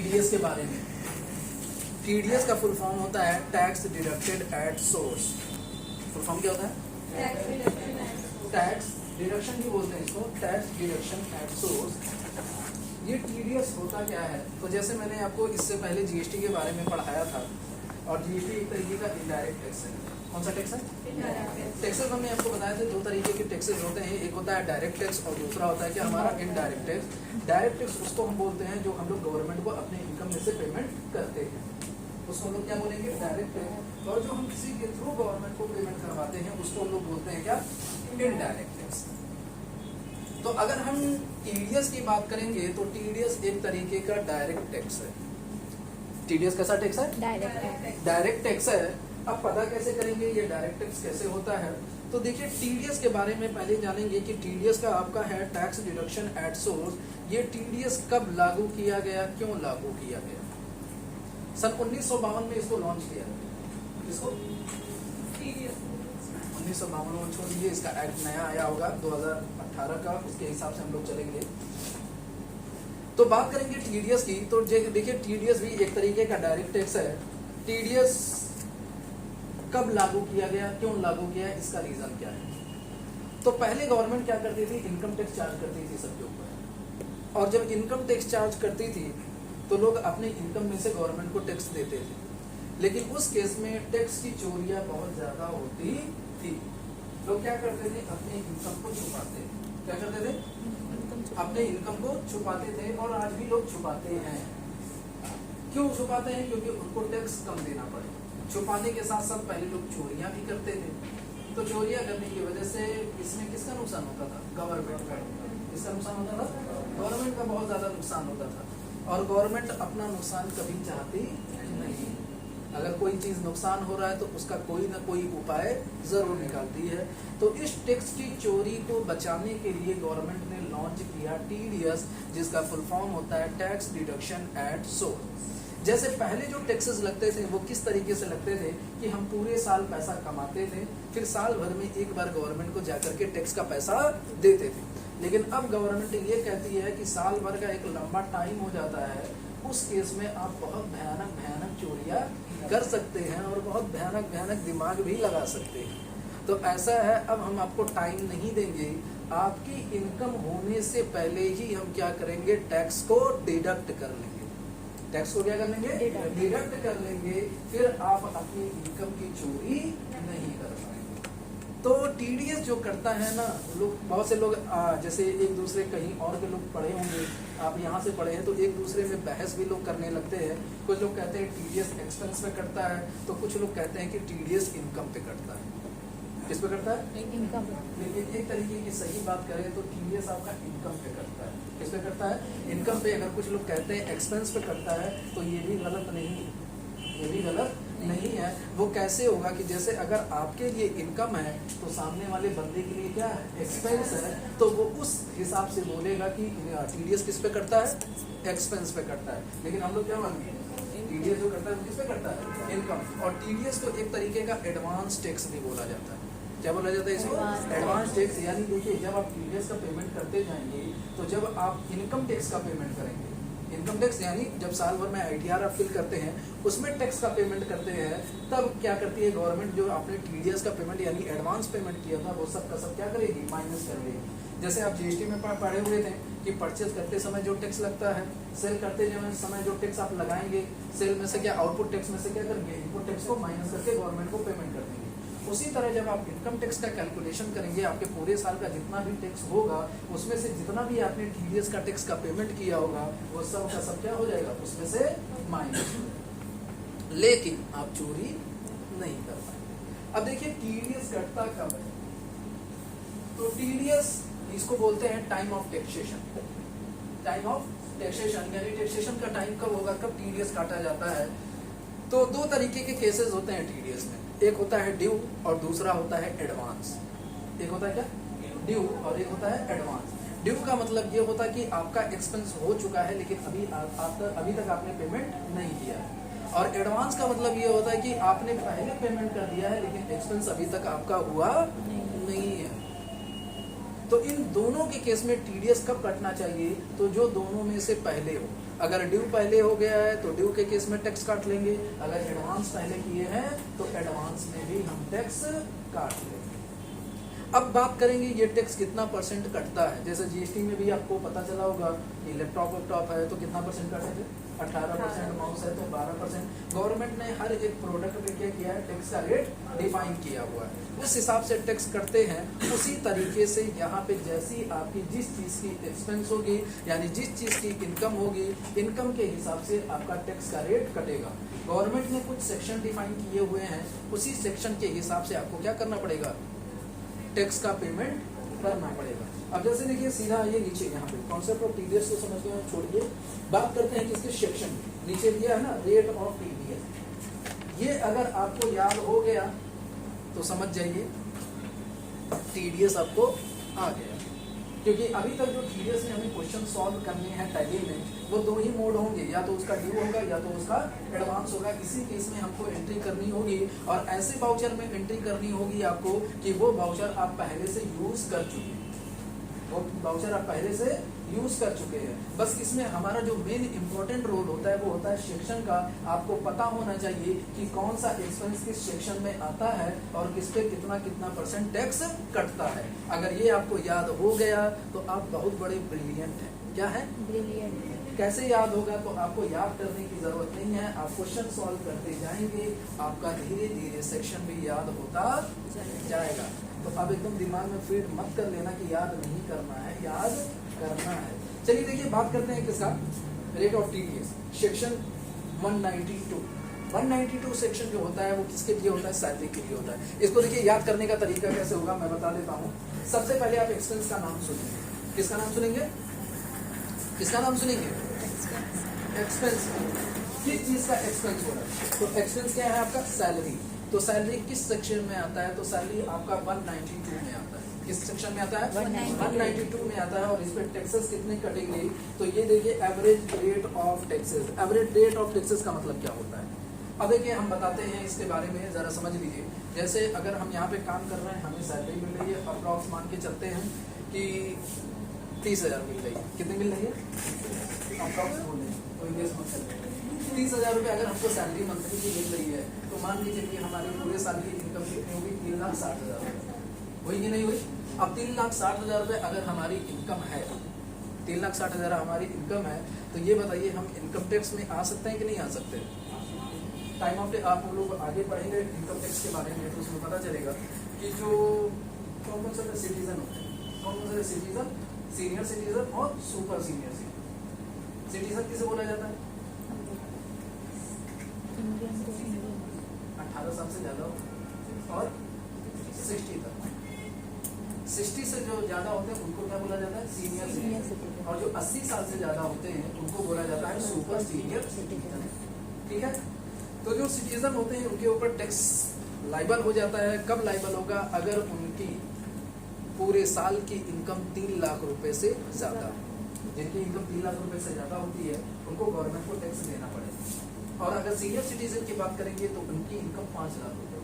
TDS के बारे में। टीडीएस का फुल फॉर्म होता है tax deducted at source. Full form क्या होता है? टैक्स डिडक्शन भी बोलते हैं इसको, टैक्स डिडक्शन एट सोर्स। ये टीडीएस होता क्या है? तो जैसे मैंने आपको इससे पहले जीएसटी के बारे में पढ़ाया था, और जीएसटी एक तरीके का इनडायरेक्ट टैक्स है। कौन सा टैक्स है? टैक्सेस हमने आपको बताया था, दो तरीके के टैक्सेस होते हैं, एक होता है डायरेक्ट टैक्स और दूसरा होता है कि हमारा इनडायरेक्ट टैक्स। डायरेक्ट टैक्स उसको हम बोलते हैं जो हम लोग गवर्नमेंट को अपने इनकम में से पेमेंट करते हैं, उसको हम लोग क्या बोलेंगे? Direct tax. और जो हम किसी के थ्रू गवर्नमेंट को पेमेंट करवाते हैं उसको हम लोग बोलते हैं क्या? Indirect tax. तो अगर हम टीडीएस की बात करेंगे तो टीडीएस एक तरीके का डायरेक्ट टैक्स है। टीडीएस कैसा टैक्स है? डायरेक्ट टैक्स है। अब पता कैसे करेंगे ये डायरेक्ट टैक्स कैसे होता है? तो देखिए टीडीएस के बारे में पहले जानेंगे कि टीडीएस का आपका है टैक्स डिडक्शन एट सोर्स। ये टीडीएस कब लागू किया गया, क्यों लागू किया गया? सन 1952 में इसको लॉन्च किया गया। इसको 1952 छोड़ दीजिए, इसका एक्ट नया आया होगा 2018 का, उसके हिसाब से हम लोग चलेंगे। तो बात करेंगे टीडीएस की, तो देखिए टीडीएस भी एक तरीके का डायरेक्ट टैक्स है। टीडीएस कब लागू किया गया, क्यों लागू किया, इसका रीजन क्या है? तो पहले गवर्नमेंट क्या करती थी? इनकम टैक्स चार्ज करती थी सबके ऊपर, और जब इनकम टैक्स चार्ज करती थी तो लोग अपने इनकम में से गवर्नमेंट को टैक्स देते थे, लेकिन उस केस में टैक्स की चोरियां बहुत ज्यादा होती थी। लोग क्या करते थे? अपने इनकम को छुपाते थे। क्या करते थे? अपने इनकम को छुपाते थे, और आज भी लोग छुपाते हैं। क्यों छुपाते हैं? क्योंकि उनको टैक्स कम देना पड़े। छुपाने के साथ साथ पहले लोग चोरियां भी करते थे, तो चोरियां करने की वजह से इसमें किसका नुकसान होता था? गवर्नमेंट का। किसका नुकसान होता था? गवर्नमेंट का बहुत ज्यादा नुकसान होता था, और गवर्नमेंट अपना नुकसान कभी चाहती नहीं। अगर कोई चीज नुकसान हो रहा है तो उसका कोई ना कोई उपाय जरूर निकालती है। तो इस टैक्स की चोरी को बचाने के लिए गवर्नमेंट ने लॉन्च किया टीडीएस, जिसका फुल फॉर्म होता है टैक्स डिडक्शन एट सोर्स। जैसे पहले जो टैक्सेस लगते थे वो किस तरीके से लगते थे कि हम पूरे साल पैसा कमाते थे, फिर साल भर में एक बार गवर्नमेंट को जाकर के टैक्स का पैसा देते थे। लेकिन अब गवर्नमेंट ये कहती है कि साल भर का एक लंबा टाइम हो जाता है, उस केस में आप बहुत भयानक भयानक चोरियां कर सकते हैं और बहुत भयानक भयानक दिमाग भी लगा सकते हैं। तो ऐसा है, अब हम आपको टाइम नहीं देंगे, आपकी इनकम होने से पहले ही हम क्या करेंगे? टैक्स को डिडक्ट कर लेंगे। टैक्स को क्या कर लेंगे? डिडक्ट कर लेंगे, फिर आप अपनी इनकम की चोरी नहीं कर पाएंगे। तो टीडीएस जो करता है ना, लोग बहुत से लोग जैसे एक दूसरे कहीं और के लोग पढ़े होंगे, आप यहाँ से पढ़े हैं, तो एक दूसरे में बहस भी लोग करने लगते हैं। कुछ लोग कहते हैं टीडीएस एक्सपेंस पे कटता है, तो कुछ लोग कहते हैं कि टीडीएस इनकम पे कटता है। किस पे करता है? इनकम। लेकिन एक तरीके की सही बात करें तो टीडीएस आपका इनकम पे करता है। किस पे करता है? इनकम पे। अगर कुछ लोग कहते हैं एक्सपेंस पे करता है तो ये भी गलत नहीं है, ये भी गलत नहीं है। वो कैसे होगा कि जैसे अगर आपके लिए इनकम है तो सामने वाले बंदे के लिए क्या है? एक्सपेंस है, तो वो उस हिसाब से बोलेगा कि टीडीएस किस पे करता है? एक्सपेंस पे करता है। लेकिन हम लोग क्या मानेंगे? टीडीएस जो करता है वो किस पे करता है? इनकम। और टीडीएस को एक तरीके का एडवांस टैक्स भी बोला जाता है। क्या बोला जाता है इसको? Advance tax. यानी देखिए, जब आप टीडीएस का पेमेंट करते जाएंगे तो जब आप इनकम टैक्स का पेमेंट करेंगे, इनकम टैक्स यानी जब साल भर में आईटीआर आप फिल करते हैं उसमें टैक्स का पेमेंट करते हैं, तब क्या करती है गवर्नमेंट? जो आपने टीडीएस का पेमेंट यानी एडवांस पेमेंट किया था वो सब का सब क्या करेगी? माइनस कर देगी। जैसे आप जीएसटी में पढ़े हुए थे कि परचेज करते समय जो टैक्स लगता है, सेल करते समय जो टैक्स आप लगाएंगे, सेल में से क्या आउटपुट टैक्स में से क्या करेंगे? इनपुट टैक्स को माइनस करके गवर्नमेंट को पेमेंट कर देंगे। उसी तरह जब आप इनकम टैक्स का कैलकुलेशन करेंगे, आपके पूरे साल का जितना भी टैक्स होगा उसमें से जितना भी आपने टीडीएस का टैक्स का पेमेंट किया होगा वो सब का सब क्या हो जाएगा? उसमें से माइनस हो जाएगा। लेकिन आप चोरी नहीं कर पाएंगे। अब देखिए टीडीएस कटता कब है? तो टीडीएस इसको बोलते हैं time of taxation. Time of taxation यानी टैक्सेशन का टाइम कब होगा, कब टीडीएस काटा जाता है? तो दो तरीके के केसेस होते हैं टीडीएस में। एक होता है ड्यू और दूसरा होता है एडवांस। एक होता है क्या? ड्यू और एक होता है एडवांस। ड्यू का मतलब ये होता है कि आपका एक्सपेंस हो चुका है लेकिन अभी तक आपने पेमेंट नहीं किया है। और एडवांस का मतलब ये होता है कि आपने पहले पेमेंट कर दिया है लेकिन एक्सपेंस अभी तक आपका हुआ नहीं है। तो इन दोनों के केस में टीडीएस कब कटना चाहिए, तो जो दोनों में से पहले हो। अगर ड्यू पहले हो गया है तो ड्यू के केस में टैक्स काट लेंगे, अगर एडवांस पहले किए हैं तो एडवांस में भी हम टैक्स काट लेंगे। अब बात करेंगे ये टैक्स कितना परसेंट कटता है। जैसे जीएसटी में भी आपको पता चला होगा कि लैपटॉप है तो कितना परसेंट काटेंगे, 18%, माउस है तो 12%। गवर्नमेंट ने हर एक प्रोडक्ट पे क्या किया है, टैक्स का रेट डिफाइन किया हुआ है, उस हिसाब से टैक्स करते हैं। उसी तरीके से यहाँ पे जैसी आपकी जिस चीज की एक्सपेंस होगी, यानी जिस चीज की इनकम होगी, इनकम के हिसाब से आपका टैक्स का रेट कटेगा। गवर्नमेंट ने कुछ सेक्शन डिफाइन किए हुए हैं, उसी सेक्शन के हिसाब से आपको क्या करना पड़ेगा, टैक्स का पेमेंट करना पड़ेगा। अब जैसे देखिए सीधा आइए नीचे, यहाँ पे कॉन्सेप्ट ऑफ टीडीएस को समझते हैं, छोड़िए, बात करते हैं किसके सेक्शन नीचे दिया है ना, रेट ऑफ टीडीएस। ये अगर आपको याद हो गया तो समझ जाइए टीडीएस आपको आ गया, क्योंकि अभी तक जो टीडीएस में हमें क्वेश्चन सॉल्व करने हैं टैली में, वो दो ही मोड होंगे, या तो उसका ड्यू होगा या तो उसका एडवांस होगा। इसी केस में हमको एंट्री करनी होगी, और ऐसे वाउचर में एंट्री करनी होगी आपको कि वो वाउचर आप पहले से यूज कर चुके हैं, वो वाउचर आप पहले से यूज कर चुके हैं। बस इसमें हमारा जो मेन इंपॉर्टेंट रोल होता है वो होता है सेक्शन का। आपको पता होना चाहिए कि कौन सा एक्सपेंस किस सेक्शन में आता है और किस पे कितना कितना परसेंट टैक्स कटता है। अगर ये आपको याद हो गया तो आप बहुत बड़े ब्रिलियंट हैं। क्या है? ब्रिलियंट। कैसे याद होगा, तो आपको याद करने की जरूरत नहीं है, आप क्वेश्चन सॉल्व करते जाएंगे, आपका धीरे धीरे सेक्शन भी याद होता जाएगा। तो अब एकदम दिमाग में फीड मत कर लेना कि याद नहीं करना है, याद करना है। चलिए देखिए बात करते हैं किसका, rate of TDS section 192 section जो होता है वो किसके लिए होता है, सैलरी के लिए होता है। इसको देखिए याद करने का तरीका कैसे होगा मैं बता देता हूँ। सबसे पहले आप एक्सपेंस का नाम सुनेंगे, किसका नाम सुनेंगे, किसका नाम सुनेंगे, एक्सपेंस। किस चीज का एक्सपेंस हो रहा है, तो एक्सपेंस क्या है आपका, सैलरी। तो सैलरी किस सेक्शन में आता है, तो सैलरी आपका 192 में आता है। किस सेक्शन में आता है, 192 में आता है। और इस पे टैक्सेस कितने कटेंगे, तो ये देखिए average rate of taxes. Average rate of taxes का मतलब क्या होता है, अब देखिए हम बताते हैं इसके बारे में, जरा समझ लीजिए। जैसे अगर हम यहाँ पे काम कर रहे हैं, हमें सैलरी मिल रही है, अप्रॉक्स मान के चलते हैं कि 30,000 मिल रही है। कितनी मिल रही है, अप्रॉक्स बोल रहे हैं, कोई गेस मत करिए। 30,000 रुपये अगर हमको सैलरी मंथली की मिल रही है, तो मान लीजिए कि हमारी पूरे साल की इनकम कितनी होगी, 3,60,000 रुपये हुई कि नहीं हुई। अब 3,60,000 रुपये अगर हमारी इनकम है, 3,60,000 हमारी इनकम है, तो ये बताइए हम इनकम टैक्स में आ सकते हैं कि नहीं आ सकते। टाइम ऑफ डे आप लोग आगे पढ़ेंगे इनकम टैक्स के बारे में, तो उसमें पता चलेगा कि जो कौन से सिटीजन होते हैं, कौन से सिटीजन, सीनियर सिटीजन और सुपर सीनियर सिटीजन। सिटीजन किसे बोला जाता है, 18 साल से ज्यादा और 60 तक। 60 से जो ज्यादा होते हैं उनको क्या बोला जाता है, सीनियर सिटीजन। और जो 80 साल से ज्यादा होते हैं उनको बोला जाता है सुपर सीनियर सिटीजन। ठीक है, तो जो सिटीजन होते हैं उनके ऊपर टैक्स लाइबल हो जाता है। कब लाइबल होगा, अगर उनकी पूरे साल की इनकम 3 लाख रुपए से ज्यादा, जिनकी इनकम 3 लाख रुपए से ज्यादा होती है उनको गवर्नमेंट को टैक्स देना पड़ेगा। और अगर सीनियर सिटीजन की बात करेंगे तो उनकी इनकम 5 लाख रुपए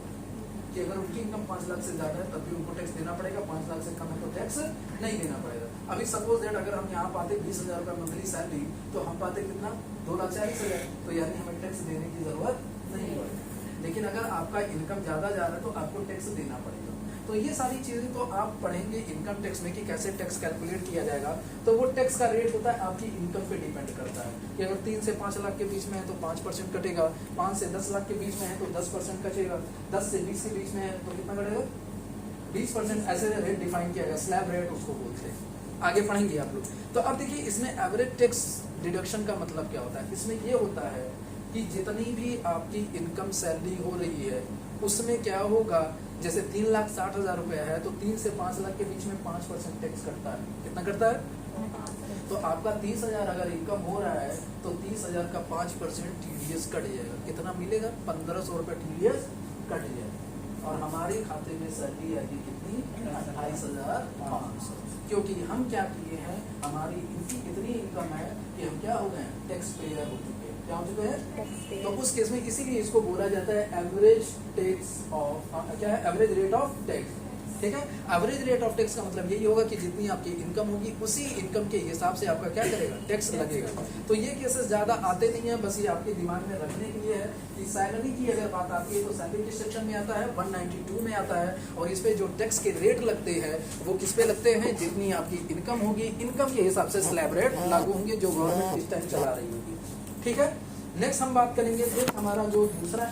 कि अगर उनकी इनकम 5 लाख से ज्यादा है तब भी उनको टैक्स देना पड़ेगा, 5 लाख से कम है तो टैक्स नहीं देना पड़ेगा। अभी सपोज दैट अगर हम यहाँ पाते 20,000 रुपये मंथली सैलरी, तो हम पाते कितना, 2,40,000, तो यानी हमें टैक्स देने की जरूरत नहीं पड़ेगी। लेकिन अगर आपका इनकम ज्यादा जा रहा है तो आपको टैक्स देना पड़ेगा। तो ये सारी चीजें तो आप पढ़ेंगे इनकम टैक्स में कि कैसे टैक्स कैलकुलेट किया जाएगा। तो वो टैक्स का रेट होता है आपकी इनकम पे डिपेंड करता है कि अगर 3 से 5 लाख के बीच में है तो 5% कटेगा, 5 से 10 लाख के बीच में है तो 10% कटेगा, 10 से 20 के बीच में है तो कितना कटेगा, 20%। ऐसे रेट डिफाइन किया गया, स्लैब रेट उसको बोलते हैं। आगे पढ़ेंगे आप लोग। तो अब देखिए इसमें एवरेज टैक्स डिडक्शन का मतलब क्या होता है। इसमें ये होता है कि जितनी भी आपकी इनकम सैलरी हो रही है उसमें क्या होगा, जैसे 3,60,000 रुपया है तो 3 से 5 लाख के बीच में 5% टैक्स कटता है। कितना कटता है, तो आपका 30,000 अगर इनकम हो रहा है तो 30,000 का 5% टीडीएस कट जाएगा। कितना मिलेगा, 1,500 रुपये टीडीएस कट जाएगा। और हमारे खाते में सैलरी आएगी कितनी, 28,500। क्योंकि हम क्या किए हैं, हमारी इनकी इतनी इनकम है कि हम क्या हो गए, टैक्स पेयर हो चुके हैं। क्या हो चुके हैं, तो उस केस में इसीलिए इसको बोला जाता है एवरेज टैक्स ऑफ, क्या है, एवरेज रेट ऑफ टैक्स। ठीक है। एवरेज रेट ऑफ टैक्स का मतलब यही होगा कि जितनी आपकी इनकम होगी उसी इनकम के हिसाब से आपका क्या करेगा, टैक्स लगेगा। तो ये केसेस ज्यादा आते नहीं है, बस ये आपके दिमाग में रखने के लिए है कि सैलरी की अगर बात आती है तो सैलरी किस सेक्शन में आता है, 192 में आता है। और इस पे जो टैक्स के रेट लगते हैं वो किस पे लगते हैं, जितनी आपकी इनकम होगी इनकम के हिसाब से स्लैब रेट लागू होंगे जो गवर्नमेंट इस टाइम चला रही होगी। ठीक है। नेक्स्ट हम बात करेंगे फिर हमारा जो दूसरा